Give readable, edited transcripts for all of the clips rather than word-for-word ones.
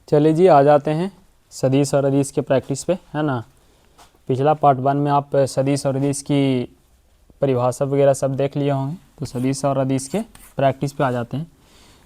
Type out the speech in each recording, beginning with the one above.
चलिए जी, आ जाते हैं सदिश और अदिश के प्रैक्टिस पे, है ना। पिछला पार्ट 1 में आप सदिश और अदिश की परिभाषा वगैरह सब देख लिए होंगे, तो सदिश और अदिश के प्रैक्टिस पे आ जाते हैं।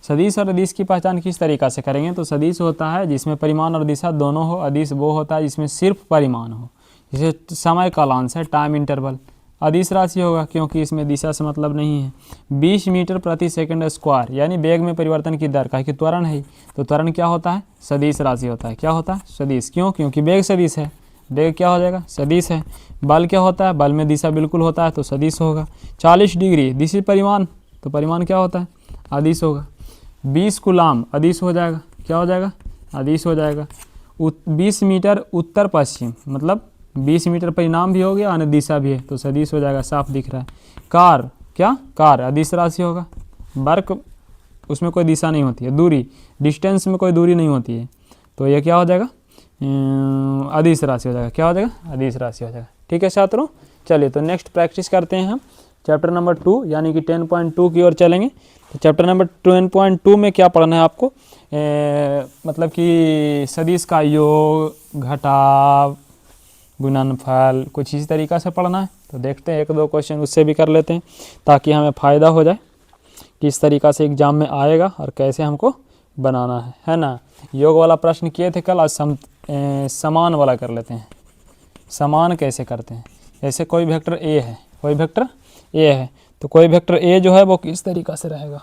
सदिश और अदिश की पहचान किस तरीक़ा से करेंगे? तो सदिश होता है जिसमें परिमाण और दिशा दोनों हो। अदिश वो होता है जिसमें सिर्फ परिमाण हो, जिसे समय कालांश है, टाइम इंटरवल। अदिश राशि होगा क्योंकि इसमें दिशा से मतलब नहीं है। 20 मीटर प्रति सेकंड स्क्वायर यानी वेग में परिवर्तन की दर का, कि त्वरण है, तो त्वरण क्या होता है? सदिश राशि होता है। क्या होता है? सदिश। क्यों? क्योंकि वेग सदिश है, वेग क्या हो जाएगा? सदिश है। बल क्या होता है? बल में दिशा बिल्कुल होता है, तो सदिश होगा। 40 डिग्री दिशा परिमाण, तो परिमाण क्या होता है? अदिश होगा। 20 कूलाम अदिश हो जाएगा। क्या हो जाएगा? अदिश हो जाएगा। 20 मीटर उत्तर पश्चिम, मतलब 20 मीटर परिणाम भी हो गया और दिशा भी है, तो सदिश हो जाएगा, साफ दिख रहा है। कार, क्या? कार अदिश राशि होगा। वर्क, उसमें कोई दिशा नहीं होती है। दूरी, डिस्टेंस में कोई दूरी नहीं होती है, तो ये क्या हो जाएगा? अदिश राशि हो जाएगा। क्या हो जाएगा? अदिश राशि हो जाएगा। ठीक है छात्रों, चलिए तो नेक्स्ट प्रैक्टिस करते हैं हम चैप्टर नंबर 2 यानी कि 10.2 की ओर चलेंगे। तो चैप्टर नंबर 10.2 में क्या पढ़ना है आपको? मतलब कि सदिश का योग, घटाव, गुणनफल, कुछ इसी तरीक़ा से पढ़ना है। तो देखते हैं, 1-2 क्वेश्चन उससे भी कर लेते हैं ताकि हमें फ़ायदा हो जाए किस तरीक़ा से एग्ज़ाम में आएगा और कैसे हमको बनाना है ना। योग वाला प्रश्न किए थे कल, आज समान वाला कर लेते हैं। समान कैसे करते हैं? जैसे कोई वेक्टर ए है, कोई वेक्टर ए है, तो कोई वेक्टर ए जो है वो किस तरीक़ा से रहेगा?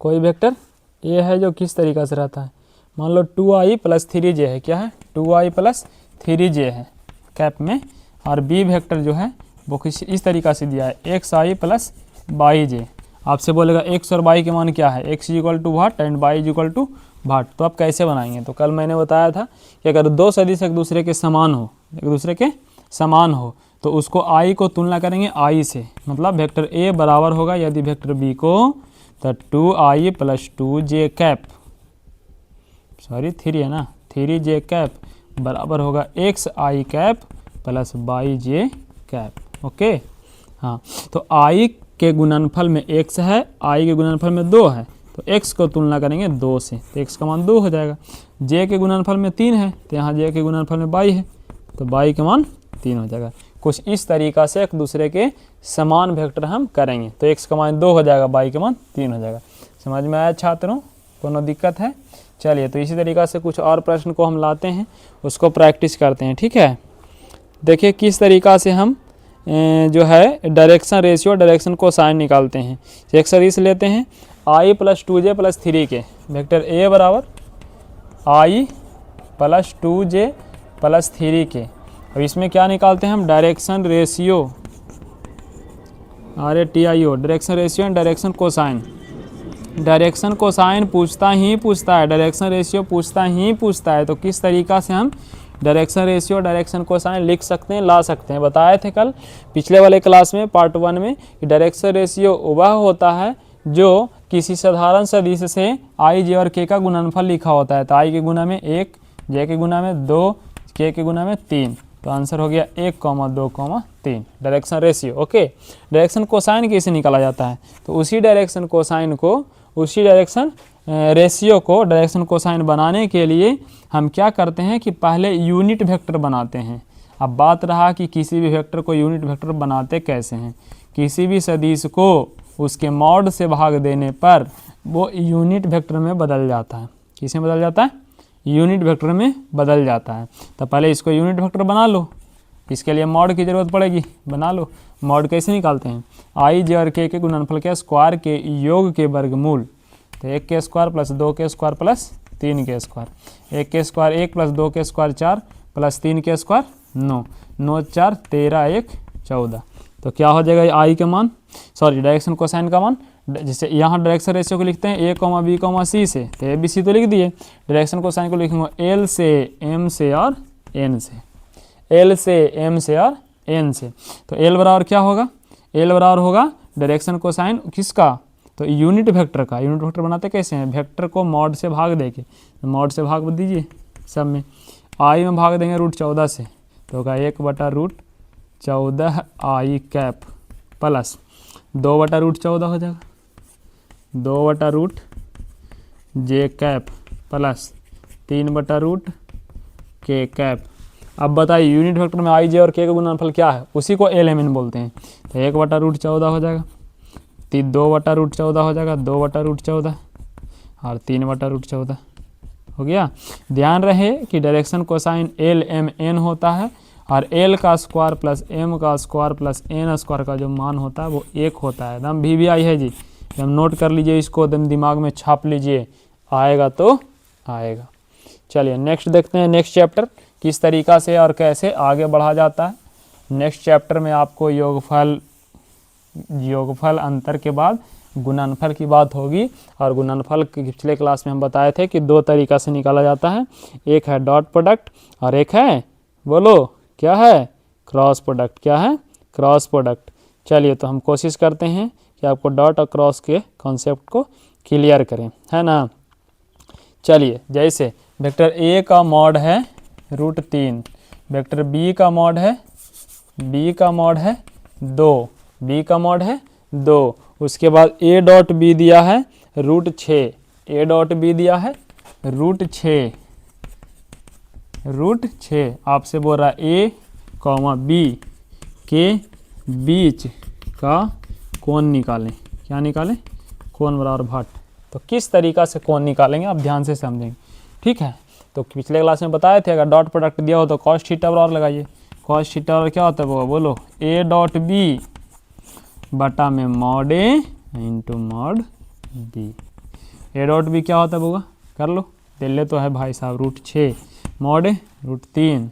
कोई वेक्टर ए है जो किस तरीक़ा से रहता है? मान लो 2i + 3j है। क्या है? 2i + 3j है कैप में। और बी वेक्टर जो है वो इस तरीक़ा से दिया है, xi + yj। आपसे बोलेगा x और y के मान क्या है? x = वाट एंड y = वाट। तो आप कैसे बनाएंगे? तो कल मैंने बताया था कि अगर दो सदिश एक दूसरे के समान हो, तो उसको i को तुलना करेंगे i से, मतलब वेक्टर a बराबर होगा यदि वेक्टर b को, तो 2i + 2j कैप, सॉरी 3 है ना, 3j कैप बराबर होगा xi cap + yj cap. Okay, हाँ। तो i के गुणनफल में x है, i के गुणनफल में 2 है, तो x को तुलना करेंगे 2 से, तो x का मान 2 हो जाएगा। j के गुणनफल में 3 है, तो यहाँ j के गुणनफल में y है, तो y का मान 3 हो जाएगा। कुछ इस तरीक़ा से एक दूसरे के समान वेक्टर हम करेंगे, तो x का मान 2 हो जाएगा, y का मान 3 हो जाएगा। समझ में आया छात्रों? कोनो दिक्कत है? चलिए, तो इसी तरीक़ा से कुछ और प्रश्न को हम लाते हैं, उसको प्रैक्टिस करते हैं। ठीक है, देखिए किस तरीक़ा से हम जो है डायरेक्शन रेशियो, डायरेक्शन कोसाइन निकालते हैं। एक सदिश लेते हैं i + 2j + 3k, vector a बराबर i + 2j + 3k। अब इसमें क्या निकालते हैं हम? Direction ratio, RATIO, direction ratio and direction cosine. Direction cosine पूछता है, डायरेक्शन रेशियो पूछता है, तो किस तरीक़ा से हम डायरेक्शन रेशियो, डायरेक्शन कोसाइन लिख सकते हैं, ला सकते हैं। बताए थे कल पिछले वाले क्लास में पार्ट 1 में कि डायरेक्शन रेशियो वह होता है जो किसी साधारण सदिश से i, j और k का गुणनफल लिखा होता है। तो i के गुना में 1, j के गुना में 2, k के गुना में 3, तो आंसर हो गया 1, 2, 3 direction ratio. Okay, direction cosine कैसे निकाला जाता है? तो उसी डायरेक्शन कोसाइन को, उसी डायरेक्शन रेशियो को डायरेक्शन कोसाइन बनाने के लिए हम क्या करते हैं कि पहले यूनिट वेक्टर बनाते हैं। अब बात रहा कि किसी भी वेक्टर को यूनिट वेक्टर बनाते कैसे हैं। किसी भी सदिश को उसके मॉड से भाग देने पर वो यूनिट वेक्टर में बदल जाता है। किसमें बदल जाता है? यूनिट वेक्टर में बदल जाता है। तो पहले इसको यूनिट वेक्टर बना लो, इसके लिए मॉड की ज़रूरत पड़ेगी, बना लो। मॉड कैसे निकालते हैं? i, j और k के गुणनफल के स्क्वायर के योग के वर्गमूल, तो 1 के स्क्वायर + 2 के स्क्वायर + 3 के स्क्वायर। 1 के स्क्वायर 1 + 2 के स्क्वायर 4 + 3 के स्क्वायर 9, 9 4 13 1 14। तो क्या हो जाएगा? i का मान, सॉरी डायरेक्शन कोसाइन का मान, जैसे यहाँ डायरेक्शन रेशियो को लिखते हैं a, b, c से, तो a b c तो लिख दिए। डायरेक्शन कोसाइन को लिखूँगा l से m से और n से, l से m से और n से। तो l बराबर क्या होगा? l बराबर होगा डायरेक्शन कोसाइन किसका? तो यूनिट वेक्टर का। यूनिट वेक्टर बनाते कैसे हैं? वेक्टर को मॉड से भाग देके, तो मॉड से भाग दीजिए सब में, i में भाग देंगे √14 से, तो होगा 1/√14 i कैप प्लस 2/√14 हो जाएगा, 2/√j cap plus 3/√k cap. अब बताइए यूनिट वेक्टर में आई जे और के का गुणनफल क्या है, उसी को LMN बोलते हैं। तो 1/√14 हो जाएगा, 2/√14 हो जाएगा, 2/√14 और 3/√14 हो गया। ध्यान रहे कि डायरेक्शन कोसाइन LMN होता है और L का स्क्वायर प्लस M का स्क्वायर प्लस N स्क्वायर का जो मान होता है वो 1 होता है। एकदम VBI है जी, हम नोट कर लीजिए इसको, एकदम दिमाग में छाप लीजिए, आएगा तो आएगा। चलिए नेक्स्ट देखते हैं, नेक्स्ट चैप्टर किस तरीक़ा से और कैसे आगे बढ़ा जाता है। नेक्स्ट चैप्टर में आपको योगफल अंतर के बाद गुणनफल की बात होगी। और गुणनफल पिछले क्लास में हम बताए थे कि 2 तरीक़ा से निकाला जाता है, एक है डॉट प्रोडक्ट और एक है, बोलो क्या है, क्रॉस प्रोडक्ट। क्या है, क्रॉस प्रोडक्ट। चलिए तो हम कोशिश करते हैं कि आपको डॉट और क्रॉस के कॉन्सेप्ट को क्लियर करें, है ना। चलिए जैसे वेक्टर ए का मॉड है √3, वेक्टर बी का मॉड है 2, बी का मॉड है 2। उसके बाद ए डॉट बी दिया है √6, ए डॉट बी दिया है √6, आपसे बोल रहा है ए कॉमा बी के बीच का कोण निकालें। क्या निकालें, कोण बराबर भाट। तो किस तरीक़ा से कोण निकालेंगे आप ध्यान से समझेंगे, ठीक है। तो पिछले क्लास में बताए थे अगर डॉट प्रोडक्ट दिया हो तो cos थीटा बराबर लगाइए। cos थीटा और क्या होता है बोलो, ए डॉट बी बटा में mod A into mod B. A dot B क्या होता है बोगा, कर लो, दिल्ले तो है भाई साहब √6, मॉड ए √3,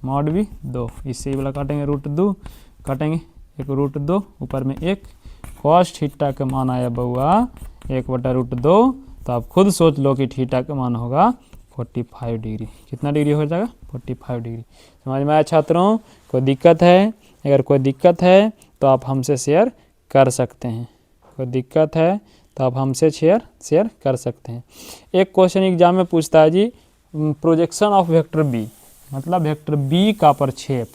मॉड बी 2, इससे वाला काटेंगे √2, काटेंगे एक √2 ऊपर में 1, cos थीटा का मान आया बउआ 1/√2। तो आप खुद सोच लो कि थीटा का मान होगा 45 डिग्री। कितना डिग्री हो जाएगा, 45 डिग्री। समझ में आया छात्रों, कोई दिक्कत है, अगर कोई दिक्कत है तो आप हमसे शेयर कर सकते हैं, कोई दिक्कत है तो आप हमसे शेयर कर सकते हैं। एक क्वेश्चन एग्जाम में पूछता है जी, प्रोजेक्शन ऑफ वेक्टर बी, मतलब वेक्टर बी का प्रक्षेप,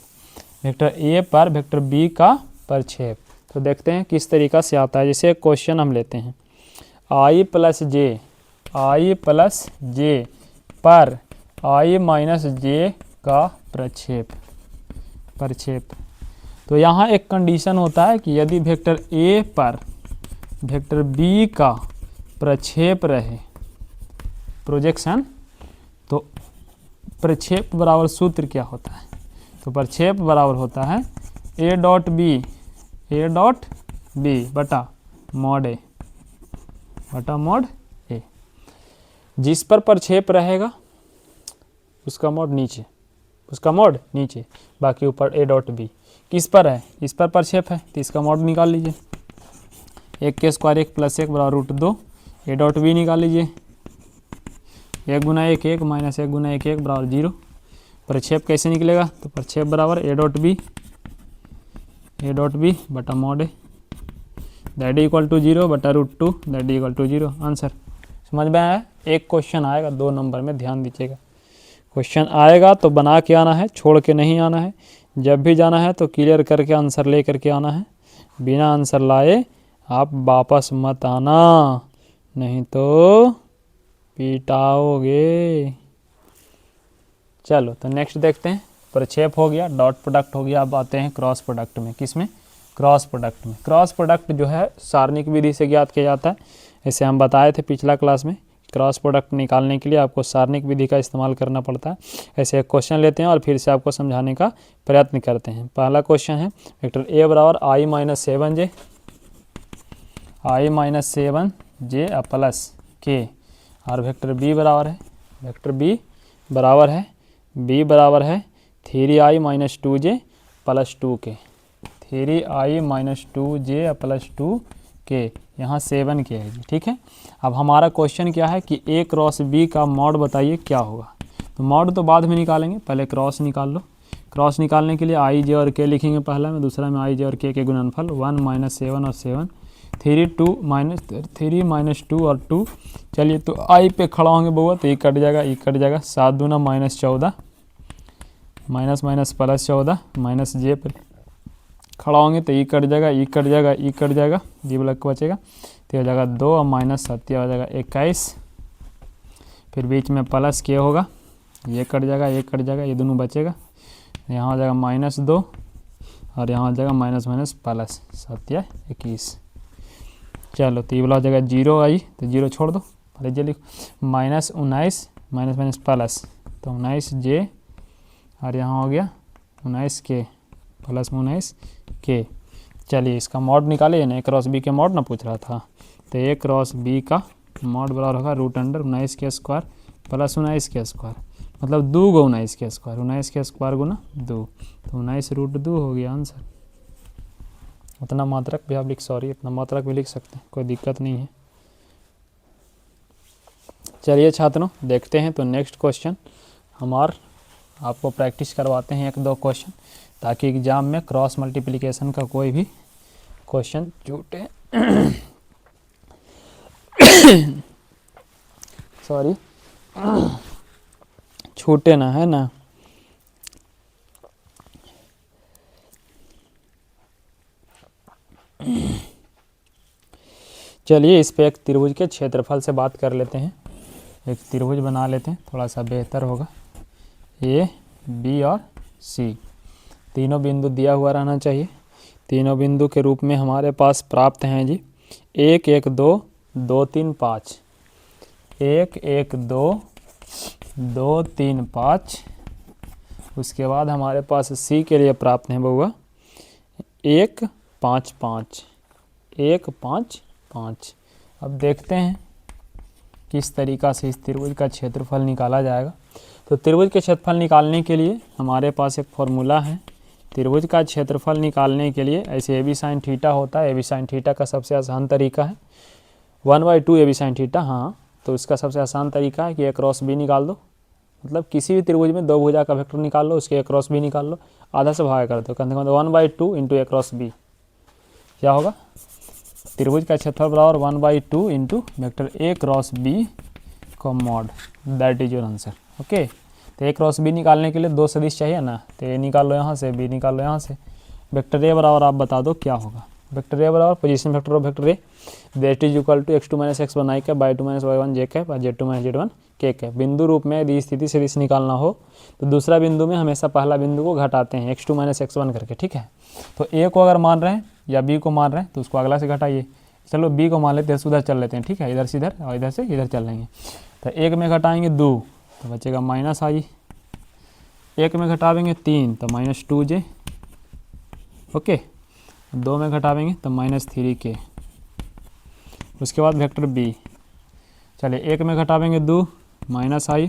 वेक्टर ए पर वेक्टर बी का प्रक्षेप। तो देखते हैं किस तरीक़ा से आता है। जैसे क्वेश्चन हम लेते हैं, i प्लस जे पर i माइनस जे का प्रक्षेप। तो यहाँ एक कंडीशन होता है कि यदि वेक्टर ए पर वेक्टर बी का प्रक्षेप रहे, प्रोजेक्शन, तो प्रक्षेप बराबर सूत्र क्या होता है, तो प्रक्षेप बराबर होता है ए डॉट बी बटा मॉड ए। जिस पर प्रक्षेप रहेगा उसका मॉड नीचे, बाकी ऊपर ए डॉट बी। किस पर है, इस पर प्रक्षेप है तो इसका मॉड निकाल लीजिए, 1 के स्क्वायर 1 + 1 बराबर √2। ए डॉट बी निकाल लीजिए, 1 × 1 1 माइनस 1 × 1 1 बराबर 0। प्रक्षेप कैसे निकलेगा, तो प्रक्षेप बराबर ए डॉट बी बटा mod A, that equal to 0 बटा √2, दैट इक्वल टू 0। आंसर समझ में आया। एक क्वेश्चन आएगा 2 नंबर में, ध्यान दीजिएगा, क्वेश्चन आएगा तो बना के आना है, छोड़ के नहीं आना है। जब भी जाना है तो क्लियर करके आंसर ले करके आना है, बिना आंसर लाए आप वापस मत आना, नहीं तो पिटाओगे। चलो तो नेक्स्ट देखते हैं, प्रक्षेप हो गया, डॉट प्रोडक्ट हो गया। अब आते हैं क्रॉस प्रोडक्ट में। किस में, क्रॉस प्रोडक्ट में। क्रॉस प्रोडक्ट जो है सारणिक विधि से ज्ञात किया जाता है। ऐसे हम बताए थे पिछला क्लास में, क्रॉस प्रोडक्ट निकालने के लिए आपको सारणिक विधि का इस्तेमाल करना पड़ता है। ऐसे एक क्वेश्चन लेते हैं और फिर से आपको समझाने का प्रयत्न करते हैं। पहला क्वेश्चन है, वेक्टर ए बराबर i माइनस 7j प्लस के, और वेक्टर बी बराबर है, b बराबर है 3i minus 2j plus 2k, 3i minus 2j plus 2k, यहाँ 7k है जी, ठीक है। अब हमारा क्वेश्चन क्या है कि a क्रॉस b का मॉड बताइए क्या होगा। तो मॉड तो बाद में निकालेंगे, पहले क्रॉस निकाल लो। क्रॉस निकालने के लिए i j और k लिखेंगे पहला में, दूसरा में i j और k के गुणनफल 1 माइनस 7 और 7, 3 माइनस 2 और 2। चलिए तो i पे खड़ा होंगे बउआ तो ये कट जाएगा, 7 दूना minus 14, minus minus plus 14, minus j पर खड़ा होंगे तो ई कट जाएगा, जी ब्लॉक बचेगा तो हो जाएगा 2 और माइनस 7 हो जाएगा 21। फिर बीच में प्लस के होगा, ये कट जाएगा, ये कट जाएगा, ये दोनों बचेगा, यहाँ हो जाएगा -2 और यहाँ हो जाएगा माइनस माइनस प्लस 7 या 21। चलो तो ये वाला हो जाएगा 0 आई तो 0 छोड़ दो, लीजिए लिखो -19 माइनस माइनस प्लस तो 19J और यहाँ हो गया 19K प्लस 19K। चलिए इसका मॉड निकालिए ना, A क्रॉस B के मॉड ना पूछ रहा था, तो A क्रॉस B का मॉड बराबर होगा √19K² प्लस 19K², मतलब 2 गो 19K², 19K² गुना 2 तो 19√2 हो गया आंसर। उतना मात्रक भी आप इतना मात्रक भी लिख सकते हैं, कोई दिक्कत नहीं है। चलिए छात्रों देखते हैं तो नेक्स्ट क्वेश्चन आपको प्रैक्टिस करवाते हैं 1-2 क्वेश्चन, ताकि एग्ज़ाम में क्रॉस मल्टीप्लिकेशन का कोई भी क्वेश्चन छूटे सॉरी छूटे ना, है ना। चलिए इस पे एक त्रिभुज के क्षेत्रफल से बात कर लेते हैं। एक त्रिभुज बना लेते हैं, थोड़ा सा बेहतर होगा। A, B और C तीनों बिंदु दिया हुआ रहना चाहिए। तीनों बिंदु के रूप में हमारे पास प्राप्त हैं जी 1 1 2 2 3 5, 1 1 2 2 3 5। उसके बाद हमारे पास C के लिए प्राप्त हैं बउआ 1 5 5, 1 5 5। अब देखते हैं किस तरीक़ा से इस त्रिभुज का क्षेत्रफल निकाला जाएगा। तो त्रिभुज के क्षेत्रफल निकालने के लिए हमारे पास एक फॉर्मूला है। त्रिभुज का क्षेत्रफल निकालने के लिए ऐसे AB sin थीटा होता है। AB sin थीटा का सबसे आसान तरीका है 1/2 AB sin थीटा। हाँ, तो इसका सबसे आसान तरीका है कि A क्रॉस B निकाल दो, मतलब किसी भी त्रिभुज में 2 भुजा का वेक्टर निकाल लो, उसके A क्रॉस B निकाल लो, आधा से भाग कर दो, कहने का मतलब 1/2 इंटू A क्रॉस B क्या होगा, त्रिभुज का क्षेत्रफल बराबर 1/2 into vector A cross B का mod, that is your answer. Okay, तो A क्रॉस B निकालने के लिए 2 सदिश चाहिए ना, तो A निकाल लो यहाँ से, B निकाल लो यहाँ से। वेक्टर A बराबर आप बता दो क्या होगा। वेक्टर A बराबर position vector of vector A that is equal to x2 - x1 i cap by 2 - y1 j cap और z2 - z1 k कैप। बिंदु रूप में यदि स्थिति सदिश निकालना हो तो दूसरा बिंदु में हमेशा पहला बिंदु को घटाते हैं x2 - x1 करके, ठीक है। तो A को अगर मान रहे हैं या B को मान रहे हैं तो उसको अगला से घटाइए। चलो B को मान लेते हैं, उधर चल लेते हैं, ठीक है, इधर से इधर और इधर से इधर चल लेंगे। तो 1 में घटाएंगे 2 तो बचेगा -i, 1 में घटावेंगे 3 तो -2j, ओके, 2 में घटावेंगे तो -3k। उसके बाद वेक्टर B, चलिए 1 में घटावेंगे 2 -i,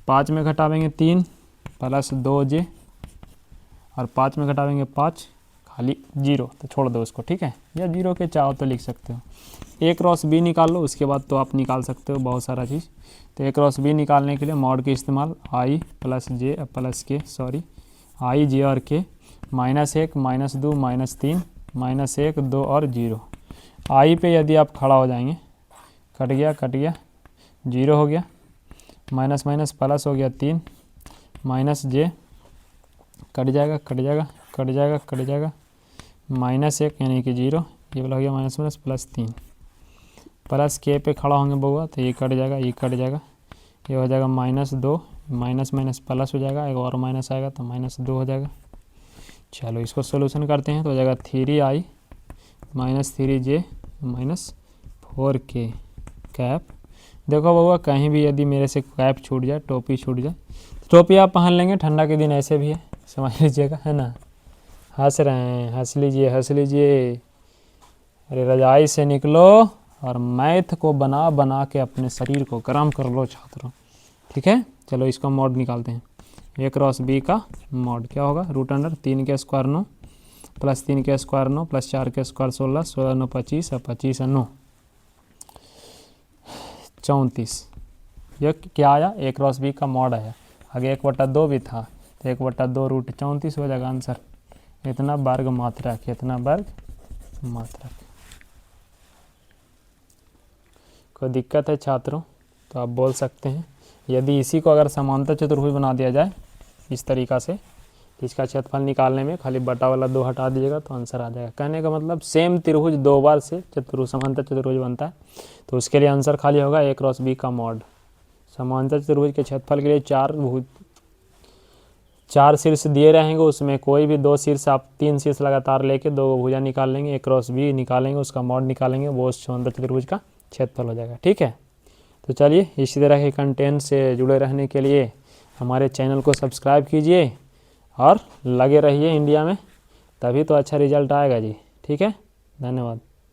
5 में घटावेंगे 3 प्लस 2j और 5 में घटावेंगे 5 खाली 0 तो छोड़ दो उसको, ठीक है, या 0 के चाहो तो लिख सकते हो। A क्रॉस B निकाल लो, उसके बाद तो आप निकाल सकते हो बहुत सारा चीज़। तो A क्रॉस B निकालने के लिए मॉड के इस्तेमाल i plus j plus k, sorry i j और k, -1 -2 -3 -1 2 और 0। i पे यदि आप खड़ा हो जाएंगे, कट गया 0 हो गया, माइनस माइनस प्लस हो गया 3, माइनस j कट जाएगा -1 यानी कि 0, ये वाला हो गया माइनस माइनस +3, प्लस k पे खड़ा होंगे बउआ तो ये कट जाएगा, ये हो जाएगा -2, माइनस माइनस प्लस हो जाएगा, एक और माइनस आएगा तो -2 हो जाएगा। चलो इसको सोल्यूशन करते हैं तो हो जाएगा 3i -3j -4k कैप। देखो बउआ कहीं भी यदि मेरे से कैप छूट जाए, टोपी छूट जाए, टोपी आप पहन लेंगे, ठंडा के दिन ऐसे भी है, समझ लीजिएगा, है ना। हंस रहे हैं, हंस लीजिए। अरे रजाई से निकलो और मैथ को बना के अपने शरीर को गर्म कर लो छात्रों, ठीक है। चलो इसका मॉड निकालते हैं। A क्रॉस B का मॉड क्या होगा, √3 के स्क्वायर 9 प्लस 3 के स्क्वायर 9 प्लस 4 के स्क्वायर 16, 16 9 25 और 25 9 34। यह क्या आया, A क्रॉस B का मॉड आया। आगे 1/2 भी था तो 1/2 √34 हो जाएगा आंसर। इतना वर्ग मात्रक, कोई दिक्कत है छात्रों तो आप बोल सकते हैं। यदि इसी को अगर समांतर चतुर्भुज बना दिया जाए इस तरीक़ा से, तो इसका क्षेत्रफल निकालने में खाली बटा वाला 2 हटा दीजिएगा तो आंसर आ जाएगा। कहने का मतलब सेम त्रिभुज 2 बार से चतुर्भुज समांतर चतुर्भुज बनता है, तो उसके लिए आंसर खाली होगा a क्रॉस b का मॉड। समांतर चतुर्भुज के क्षेत्रफल के लिए 4 शीर्ष दिए रहेंगे, उसमें कोई भी 2 शीर्ष आप 3 शीर्ष लगातार लेके 2 भुजा निकाल लेंगे, a क्रॉस b निकालेंगे, उसका मॉड निकालेंगे, वो उस समांतर चतुर्भुज का क्षेत्रफल हो जाएगा। ठीक है, तो चलिए इसी तरह के कंटेंट से जुड़े रहने के लिए हमारे चैनल को सब्सक्राइब कीजिए और लगे रहिए इंडिया में, तभी तो अच्छा रिजल्ट आएगा जी। ठीक है, धन्यवाद।